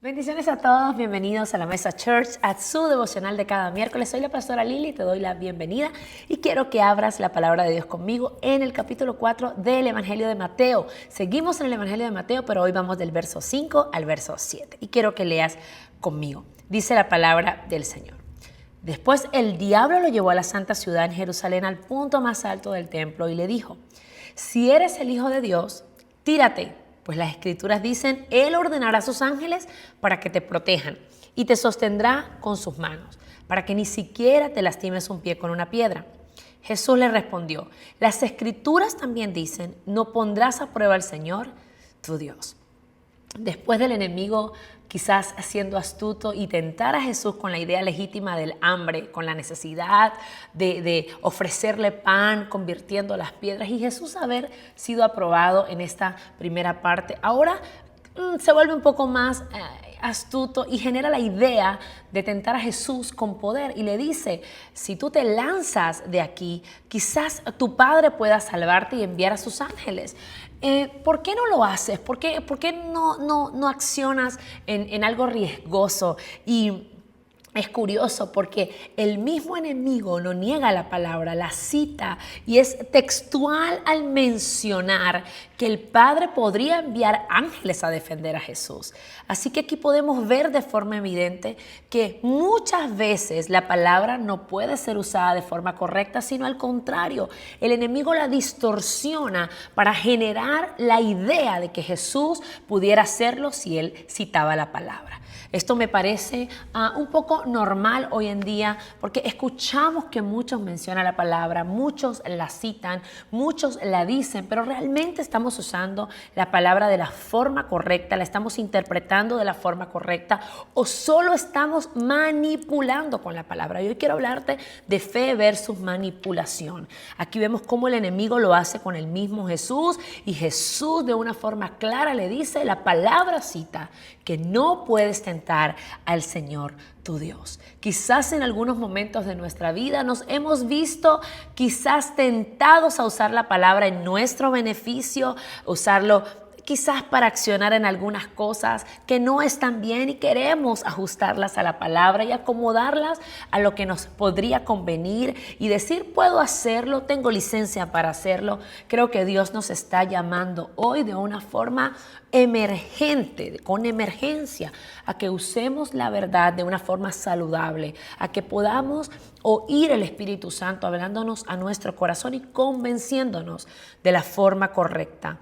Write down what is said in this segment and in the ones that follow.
Bendiciones a todos, bienvenidos a la Mesa Church, a su devocional de cada miércoles. Soy la pastora Lili, te doy la bienvenida y quiero que abras la palabra de Dios conmigo en el capítulo 4 del Evangelio de Mateo. Seguimos en el Evangelio de Mateo, pero hoy vamos del verso 5 al verso 7 y quiero que leas conmigo. Dice la palabra del Señor. Después el diablo lo llevó a la santa ciudad en Jerusalén al punto más alto del templo y le dijo: si eres el Hijo de Dios, tírate. Pues las Escrituras dicen, Él ordenará a sus ángeles para que te protejan y te sostendrá con sus manos, para que ni siquiera te lastimes un pie con una piedra. Jesús le respondió, las Escrituras también dicen, no pondrás a prueba al Señor, tu Dios. Después del enemigo quizás siendo astuto y tentar a Jesús con la idea legítima del hambre, con la necesidad de ofrecerle pan, convirtiendo las piedras, y Jesús haber sido aprobado en esta primera parte, ahora se vuelve un poco más astuto y genera la idea de tentar a Jesús con poder y le dice, si tú te lanzas de aquí, quizás tu Padre pueda salvarte y enviar a sus ángeles. ¿Por qué no lo haces? ¿Por qué no accionas en algo riesgoso? Y es curioso porque el mismo enemigo no niega la palabra, la cita y es textual al mencionar que el Padre podría enviar ángeles a defender a Jesús. Así que aquí podemos ver de forma evidente que muchas veces la palabra no puede ser usada de forma correcta, sino al contrario, el enemigo la distorsiona para generar la idea de que Jesús pudiera hacerlo si él citaba la palabra. Esto me parece un poco normal hoy en día porque escuchamos que muchos mencionan la palabra, muchos la citan, muchos la dicen, pero realmente estamos usando la palabra de la forma correcta, la estamos interpretando de la forma correcta o solo estamos manipulando con la palabra. Y hoy quiero hablarte de fe versus manipulación. Aquí vemos cómo el enemigo lo hace con el mismo Jesús y Jesús de una forma clara le dice, la palabra cita que no puedes tentar al Señor tu Dios. Quizás en algunos momentos de nuestra vida nos hemos visto quizás tentados a usar la palabra en nuestro beneficio, usarlo quizás para accionar en algunas cosas que no están bien y queremos ajustarlas a la palabra y acomodarlas a lo que nos podría convenir y decir, puedo hacerlo, tengo licencia para hacerlo. Creo que Dios nos está llamando hoy de una forma emergente, con emergencia, a que usemos la verdad de una forma saludable, a que podamos oír el Espíritu Santo hablándonos a nuestro corazón y convenciéndonos de la forma correcta.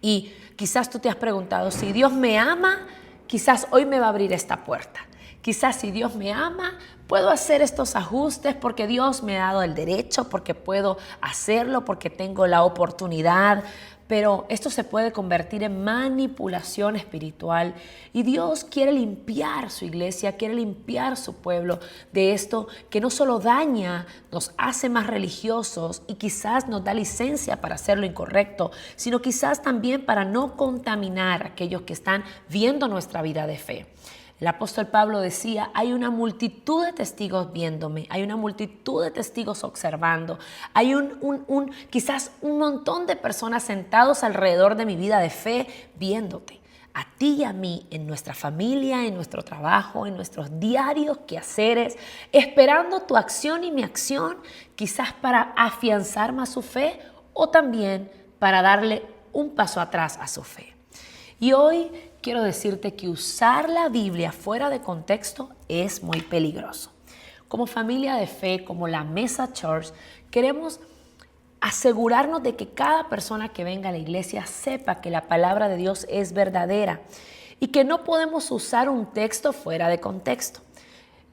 Y quizás tú te has preguntado, si Dios me ama, quizás hoy me va a abrir esta puerta. Quizás si Dios me ama, puedo hacer estos ajustes porque Dios me ha dado el derecho, porque puedo hacerlo, porque tengo la oportunidad. Pero esto se puede convertir en manipulación espiritual y Dios quiere limpiar su iglesia, quiere limpiar su pueblo de esto que no solo daña, nos hace más religiosos y quizás nos da licencia para hacer lo incorrecto, sino quizás también para no contaminar a aquellos que están viendo nuestra vida de fe. El apóstol Pablo decía, hay una multitud de testigos viéndome, hay una multitud de testigos observando, hay quizás un montón de personas sentados alrededor de mi vida de fe viéndote. A ti y a mí, en nuestra familia, en nuestro trabajo, en nuestros diarios quehaceres, esperando tu acción y mi acción, quizás para afianzar más su fe o también para darle un paso atrás a su fe. Y hoy quiero decirte que usar la Biblia fuera de contexto es muy peligroso. Como familia de fe, como la Mesa Church, queremos asegurarnos de que cada persona que venga a la iglesia sepa que la palabra de Dios es verdadera y que no podemos usar un texto fuera de contexto.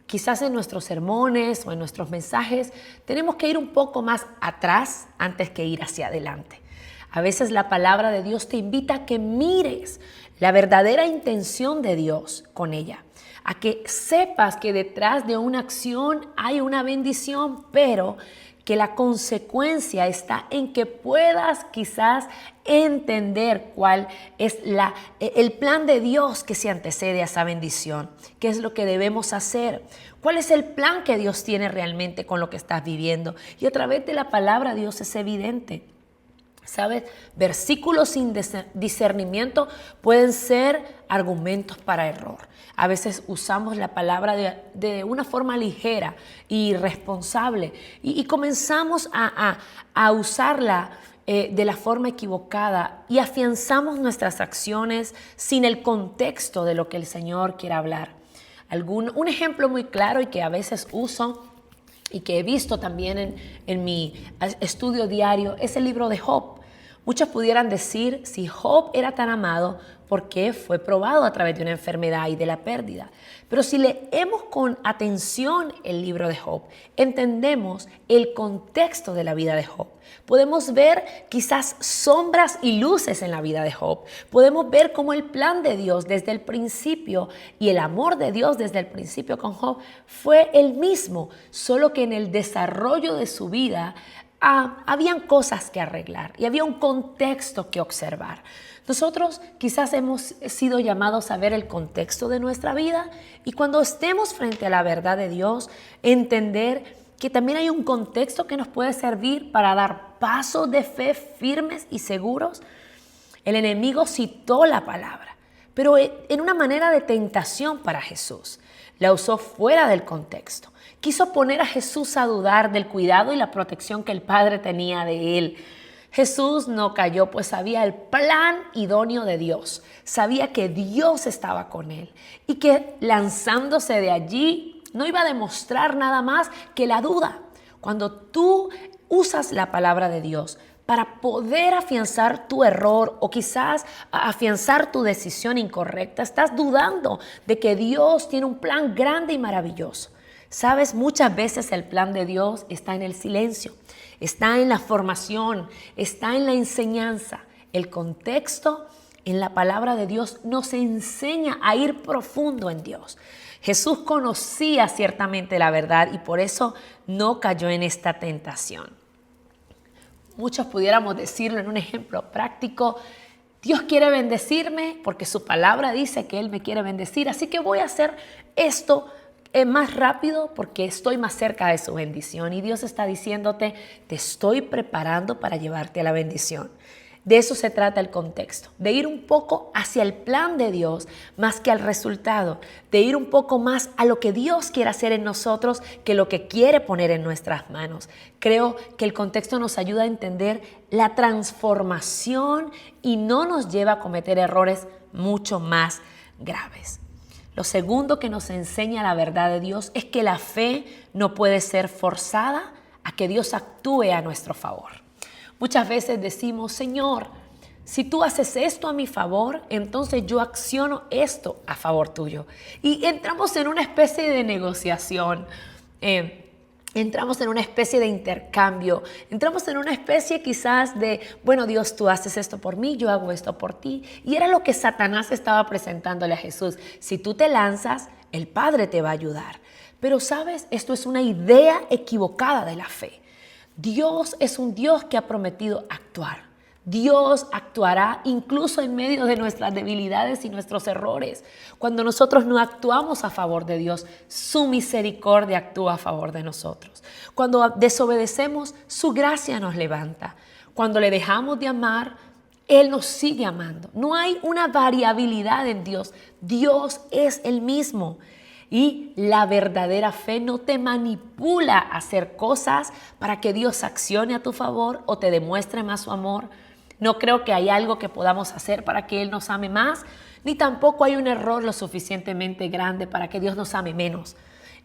Quizás en nuestros sermones o en nuestros mensajes tenemos que ir un poco más atrás antes que ir hacia adelante. A veces la palabra de Dios te invita a que mires la verdadera intención de Dios con ella, a que sepas que detrás de una acción hay una bendición, pero que la consecuencia está en que puedas quizás entender cuál es el plan de Dios que se antecede a esa bendición, qué es lo que debemos hacer, cuál es el plan que Dios tiene realmente con lo que estás viviendo. Y a través de la palabra Dios es evidente. ¿Sabes? Versículos sin discernimiento pueden ser argumentos para error. A veces usamos la palabra de una forma ligera y irresponsable y comenzamos a usarla de la forma equivocada y afianzamos nuestras acciones sin el contexto de lo que el Señor quiere hablar. Un ejemplo muy claro y que a veces uso y que he visto también en mi estudio diario es el libro de Job. Muchos pudieran decir, si Job era tan amado, ¿por qué fue probado a través de una enfermedad y de la pérdida? Pero si leemos con atención el libro de Job, entendemos el contexto de la vida de Job. Podemos ver quizás sombras y luces en la vida de Job. Podemos ver cómo el plan de Dios desde el principio y el amor de Dios desde el principio con Job fue el mismo, solo que en el desarrollo de su vida habían cosas que arreglar y había un contexto que observar. Nosotros quizás hemos sido llamados a ver el contexto de nuestra vida y cuando estemos frente a la verdad de Dios, entender que también hay un contexto que nos puede servir para dar pasos de fe firmes y seguros. El enemigo citó la palabra, pero en una manera de tentación para Jesús. La usó fuera del contexto. Quiso poner a Jesús a dudar del cuidado y la protección que el Padre tenía de él. Jesús no cayó, pues sabía el plan idóneo de Dios. Sabía que Dios estaba con él y que lanzándose de allí no iba a demostrar nada más que la duda. Cuando tú usas la palabra de Dios para poder afianzar tu error o quizás afianzar tu decisión incorrecta, estás dudando de que Dios tiene un plan grande y maravilloso. Sabes, muchas veces el plan de Dios está en el silencio, está en la formación, está en la enseñanza. El contexto en la palabra de Dios nos enseña a ir profundo en Dios. Jesús conocía ciertamente la verdad y por eso no cayó en esta tentación. Muchos pudiéramos decirlo en un ejemplo práctico. Dios quiere bendecirme porque su palabra dice que Él me quiere bendecir, así que voy a hacer esto más rápido porque estoy más cerca de su bendición. Y Dios está diciéndote, te estoy preparando para llevarte a la bendición. De eso se trata el contexto, de ir un poco hacia el plan de Dios más que al resultado, de ir un poco más a lo que Dios quiere hacer en nosotros que lo que quiere poner en nuestras manos. Creo que el contexto nos ayuda a entender la transformación y no nos lleva a cometer errores mucho más graves. Lo segundo que nos enseña la verdad de Dios es que la fe no puede ser forzada a que Dios actúe a nuestro favor. Muchas veces decimos, Señor, si tú haces esto a mi favor, entonces yo acciono esto a favor tuyo. Y entramos en una especie de negociación, entramos en una especie de intercambio, entramos en una especie quizás de, bueno, Dios, tú haces esto por mí, yo hago esto por ti. Y era lo que Satanás estaba presentándole a Jesús. Si tú te lanzas, el Padre te va a ayudar. Pero, ¿sabes? Esto es una idea equivocada de la fe. Dios es un Dios que ha prometido actuar. Dios actuará incluso en medio de nuestras debilidades y nuestros errores. Cuando nosotros no actuamos a favor de Dios, su misericordia actúa a favor de nosotros. Cuando desobedecemos, su gracia nos levanta. Cuando le dejamos de amar, Él nos sigue amando. No hay una variabilidad en Dios. Dios es el mismo. Y la verdadera fe no te manipula a hacer cosas para que Dios accione a tu favor o te demuestre más su amor. No creo que hay algo que podamos hacer para que Él nos ame más, ni tampoco hay un error lo suficientemente grande para que Dios nos ame menos.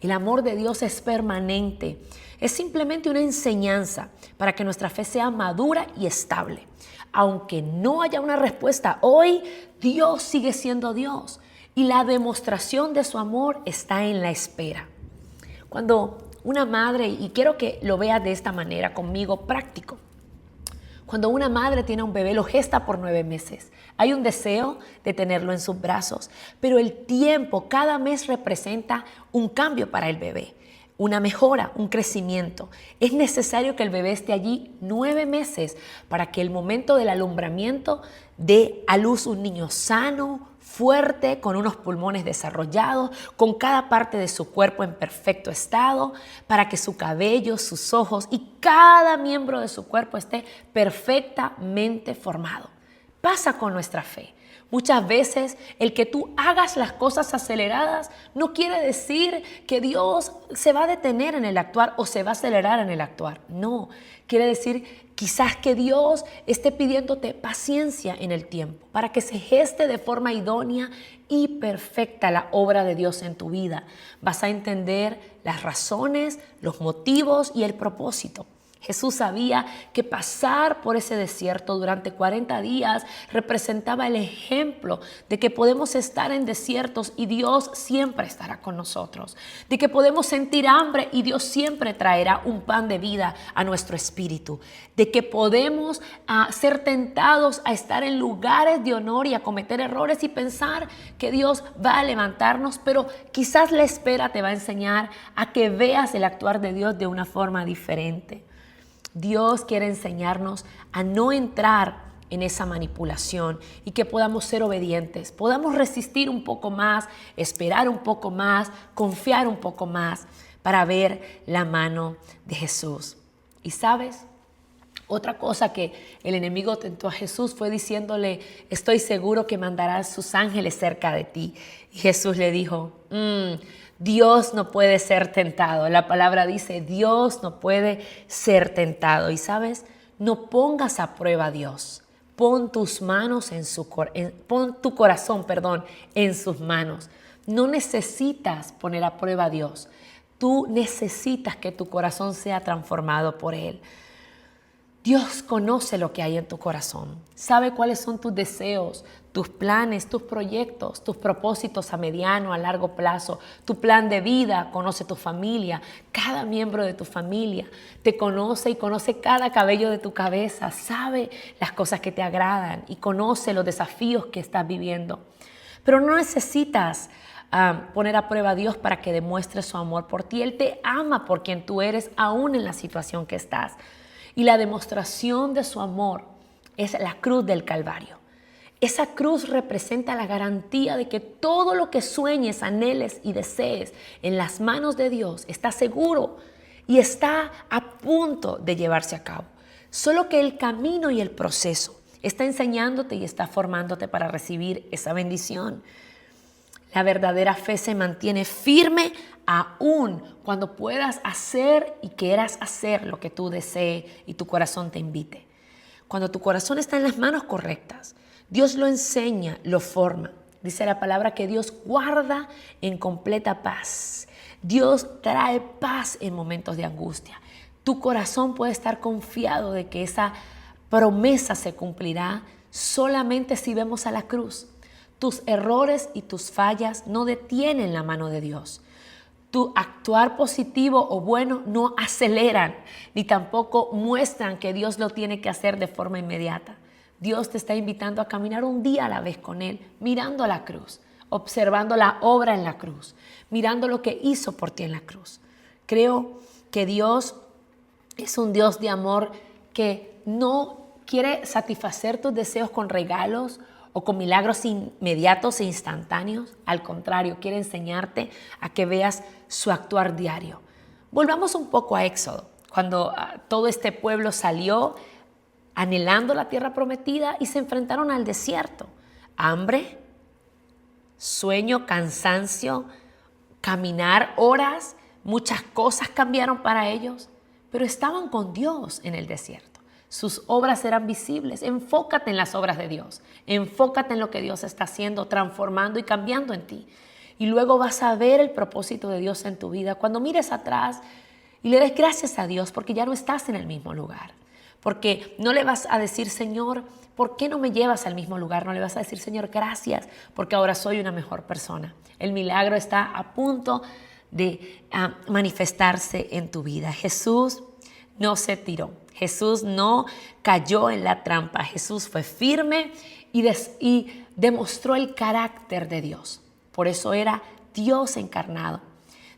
El amor de Dios es permanente. Es simplemente una enseñanza para que nuestra fe sea madura y estable. Aunque no haya una respuesta hoy, Dios sigue siendo Dios. Y la demostración de su amor está en la espera. Cuando una madre, y quiero que lo veas de esta manera conmigo, práctico. Cuando una madre tiene un bebé, lo gesta por 9 meses. Hay un deseo de tenerlo en sus brazos, pero el tiempo, cada mes representa un cambio para el bebé, una mejora, un crecimiento. Es necesario que el bebé esté allí 9 meses para que el momento del alumbramiento dé a luz un niño sano, fuerte, con unos pulmones desarrollados, con cada parte de su cuerpo en perfecto estado, para que su cabello, sus ojos y cada miembro de su cuerpo esté perfectamente formado. Pasa con nuestra fe. Muchas veces el que tú hagas las cosas aceleradas no quiere decir que Dios se va a detener en el actuar o se va a acelerar en el actuar. No, quiere decir quizás que Dios esté pidiéndote paciencia en el tiempo para que se geste de forma idónea y perfecta la obra de Dios en tu vida. Vas a entender las razones, los motivos y el propósito. Jesús sabía que pasar por ese desierto durante 40 días representaba el ejemplo de que podemos estar en desiertos y Dios siempre estará con nosotros. De que podemos sentir hambre y Dios siempre traerá un pan de vida a nuestro espíritu. De que podemos ser tentados a estar en lugares de honor y a cometer errores y pensar que Dios va a levantarnos, pero quizás la espera te va a enseñar a que veas el actuar de Dios de una forma diferente. Dios quiere enseñarnos a no entrar en esa manipulación y que podamos ser obedientes, podamos resistir un poco más, esperar un poco más, confiar un poco más para ver la mano de Jesús. Y sabes, otra cosa que el enemigo tentó a Jesús fue diciéndole, estoy seguro que mandará sus ángeles cerca de ti. Y Jesús le dijo, Dios no puede ser tentado. La palabra dice, Dios no puede ser tentado. Y sabes, no pongas a prueba a Dios. Pon tus manos pon tu corazón, en sus manos. No necesitas poner a prueba a Dios. Tú necesitas que tu corazón sea transformado por Él. Dios conoce lo que hay en tu corazón, sabe cuáles son tus deseos, tus planes, tus proyectos, tus propósitos a mediano, a largo plazo, tu plan de vida, conoce tu familia, cada miembro de tu familia, te conoce y conoce cada cabello de tu cabeza, sabe las cosas que te agradan y conoce los desafíos que estás viviendo. Pero no necesitas poner a prueba a Dios para que demuestre su amor por ti. Él te ama por quien tú eres, aún en la situación que estás. Y la demostración de su amor es la cruz del Calvario. Esa cruz representa la garantía de que todo lo que sueñes, anheles y desees en las manos de Dios está seguro y está a punto de llevarse a cabo. Solo que el camino y el proceso está enseñándote y está formándote para recibir esa bendición. La verdadera fe se mantiene firme aún cuando puedas hacer y quieras hacer lo que tú desees y tu corazón te invite. Cuando tu corazón está en las manos correctas, Dios lo enseña, lo forma. Dice la palabra que Dios guarda en completa paz. Dios trae paz en momentos de angustia. Tu corazón puede estar confiado de que esa promesa se cumplirá solamente si vemos a la cruz. Tus errores y tus fallas no detienen la mano de Dios. Tu actuar positivo o bueno no aceleran, ni tampoco muestran que Dios lo tiene que hacer de forma inmediata. Dios te está invitando a caminar un día a la vez con Él, mirando a la cruz, observando la obra en la cruz, mirando lo que hizo por ti en la cruz. Creo que Dios es un Dios de amor que no quiere satisfacer tus deseos con regalos o con milagros inmediatos e instantáneos. Al contrario, quiere enseñarte a que veas su actuar diario. Volvamos un poco a Éxodo, cuando todo este pueblo salió anhelando la tierra prometida y se enfrentaron al desierto. Hambre, sueño, cansancio, caminar horas, muchas cosas cambiaron para ellos, pero estaban con Dios en el desierto. Sus obras eran visibles. Enfócate en las obras de Dios. Enfócate en lo que Dios está haciendo, transformando y cambiando en ti. Y luego vas a ver el propósito de Dios en tu vida. Cuando mires atrás y le des gracias a Dios porque ya no estás en el mismo lugar. Porque no le vas a decir, Señor, ¿por qué no me llevas al mismo lugar? No le vas a decir, Señor, gracias, porque ahora soy una mejor persona. El milagro está a punto de manifestarse en tu vida. Jesús no se tiró. Jesús no cayó en la trampa. Jesús fue firme y demostró el carácter de Dios. Por eso era Dios encarnado,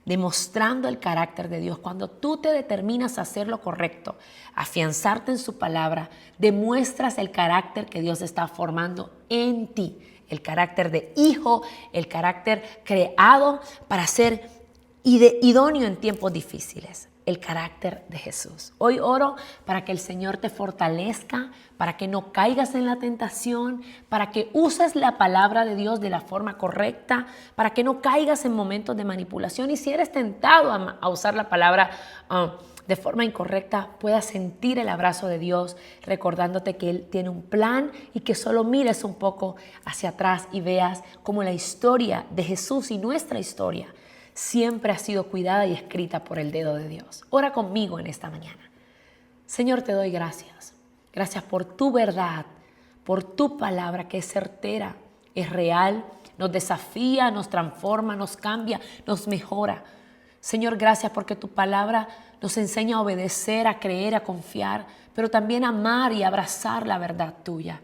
demostrando el carácter de Dios. Cuando tú te determinas a hacer lo correcto, afianzarte en su palabra, demuestras el carácter que Dios está formando en ti. el carácter de hijo, el carácter creado para ser idóneo en tiempos difíciles. El carácter de Jesús. Hoy oro para que el Señor te fortalezca, para que no caigas en la tentación, para que uses la palabra de Dios de la forma correcta, para que no caigas en momentos de manipulación y si eres tentado a usar la palabra de forma incorrecta, puedas sentir el abrazo de Dios recordándote que Él tiene un plan y que solo mires un poco hacia atrás y veas cómo la historia de Jesús y nuestra historia siempre ha sido cuidada y escrita por el dedo de Dios. Ora conmigo en esta mañana. Señor, te doy gracias. Gracias por tu verdad, por tu palabra que es certera, es real, nos desafía, nos transforma, nos cambia, nos mejora. Señor, gracias porque tu palabra nos enseña a obedecer, a creer, a confiar, pero también a amar y abrazar la verdad tuya.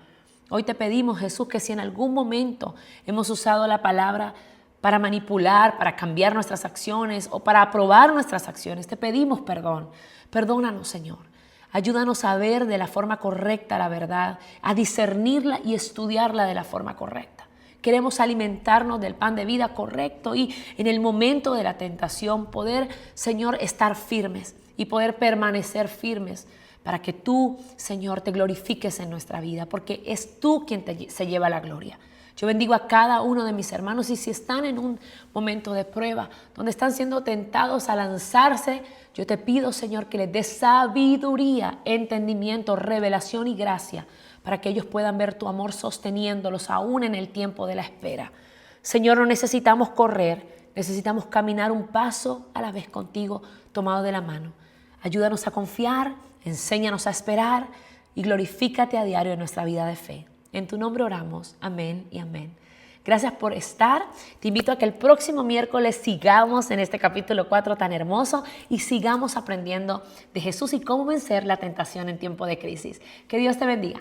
Hoy te pedimos, Jesús, que si en algún momento hemos usado la palabra para manipular, para cambiar nuestras acciones o para aprobar nuestras acciones, te pedimos perdón. Perdónanos, Señor. Ayúdanos a ver de la forma correcta la verdad, a discernirla y estudiarla de la forma correcta. Queremos alimentarnos del pan de vida correcto y en el momento de la tentación poder, Señor, estar firmes y poder permanecer firmes para que tú, Señor, te glorifiques en nuestra vida, porque es tú quien se lleva la gloria. Yo bendigo a cada uno de mis hermanos y si están en un momento de prueba, donde están siendo tentados a lanzarse, yo te pido, Señor, que les des sabiduría, entendimiento, revelación y gracia para que ellos puedan ver tu amor sosteniéndolos aún en el tiempo de la espera. Señor, no necesitamos correr, necesitamos caminar un paso a la vez contigo, tomado de la mano. Ayúdanos a confiar, enséñanos a esperar y glorifícate a diario en nuestra vida de fe. En tu nombre oramos. Amén y amén. Gracias por estar. Te invito a que el próximo miércoles sigamos en este capítulo 4 tan hermoso y sigamos aprendiendo de Jesús y cómo vencer la tentación en tiempo de crisis. Que Dios te bendiga.